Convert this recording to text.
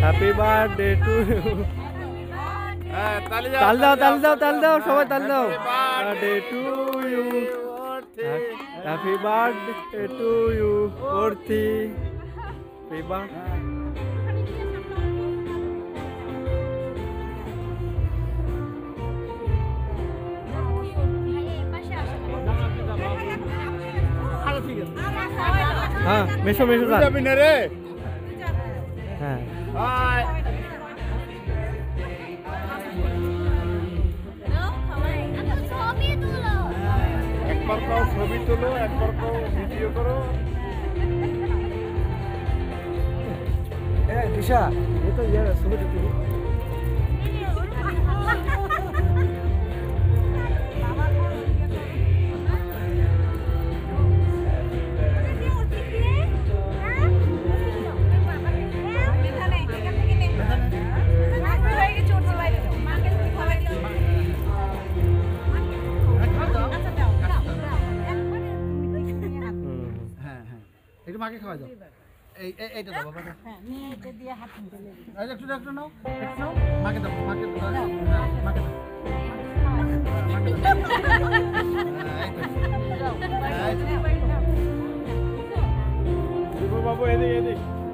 Happy birthday to you. তাল দাও সবাই তাল দাও। Birthday to you, happy birthday to you Arthi. হ্যাঁ মেশো যাবি না রে। হ্যাঁ একবার কাউ ছবি তোলো, একবার কাউ ভিডিও করো। দিশা এ তো ছবি তুলি। একটু মাকে খাওয়া দাও। এইটা দাও বাবা। হ্যাঁ নিয়ে এটা দিয়ে হাত মুখে লেগে। একটু নাও, একটু নাও। মাকে দাও, মাকে দাও, মাকে দাও। বাবু এদিকে এদিকে।